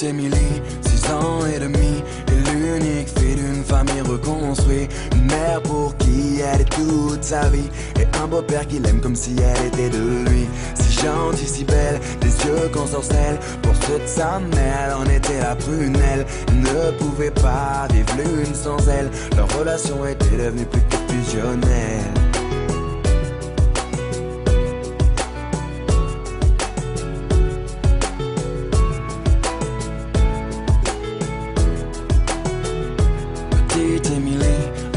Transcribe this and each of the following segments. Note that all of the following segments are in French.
Petite Émilie, 6 ans et demi, est l'unique fille d'une famille reconstruite. Une mère pour qui elle est toute sa vie, et un beau-père qui l'aime comme si elle était de lui. Si gentille, si belle, des yeux qu'on sorcelle. Pour ceux de sa mère, elle en était la prunelle. Elle ne pouvait pas vivre l'une sans elle. Leur relation était devenue plus que fusionnelle. Petite Émilie,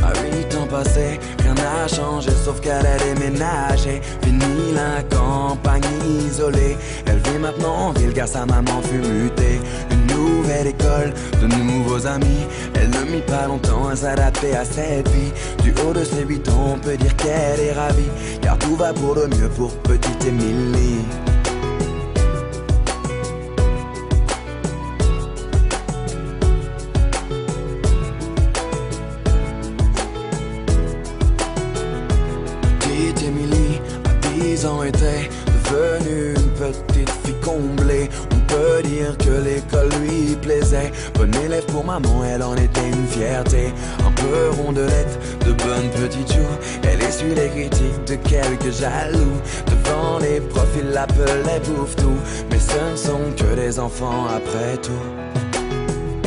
à 8 ans passés, rien n'a changé sauf qu'elle a déménagé. Fini la campagne isolée, elle vit maintenant en ville car sa maman fut mutée. Une nouvelle école, de nouveaux amis, elle ne mit pas longtemps à s'adapter à cette vie. Du haut de ses 8 ans, on peut dire qu'elle est ravie, car tout va pour le mieux pour petite Émilie. Petite Émilie, à 10 ans, était devenue une petite fille comblée. On peut dire que l'école lui plaisait. Bonne élève pour maman, elle en était une fierté. Un peu rondelette, de bonnes petites joues. Elle essuie les critiques de quelques jaloux. Devant les profs, ils l'appelaient bouffe-tout. Mais ce ne sont que des enfants après tout.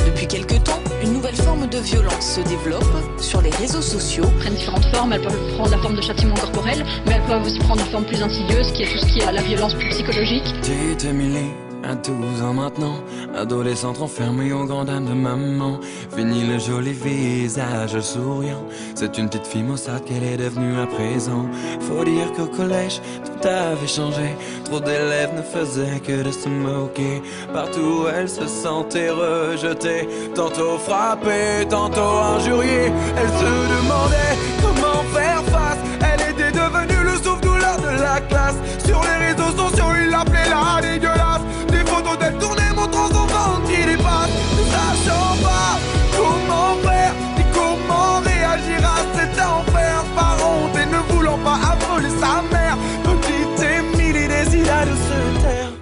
Depuis quelques temps, une nouvelle forme de violence se développe sur les réseaux sociaux. Elles prennent différentes formes, elles peuvent prendre la forme de châtiment corporel, mais elles peuvent aussi prendre une forme plus insidieuse, qui est tout ce qui est la violence plus psychologique. Petite Émilie, à 12 ans maintenant, adolescente enfermée aux grandes dames de maman. Fini le joli visage souriant, c'est une petite fille maussade qu'elle est devenue à présent. Faut dire qu'au collège, tout avait changé. Trop d'élèves ne faisaient que de se moquer. Partout elle se sentait rejetée, tantôt frappée, tantôt injuriée. Elle se demandait comment faire face. Elle était devenue le souffle-douleur de la classe. Sur les réseaux sociaux, ils l'appelaient la dégueulasse. Des photos d'elle tournées montrant son ventre qui dépasse. Ne sachant pas comment faire ni comment réagir à cet enfer. Par honte et ne voulant pas affoler sa mère, petite Émilie décida de se taire.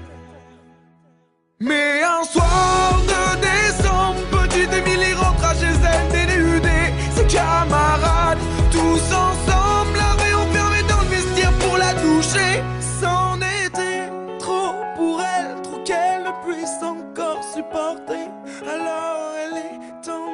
Mais un soir de décembre, petite Émilie rentra chez elle dénudée. Ses camarades, tous ensemble, l'avaient enfermée dans le vestiaire pour la toucher. C'en était trop pour elle, trop qu'elle ne puisse encore supporter. Alors elle est tombée.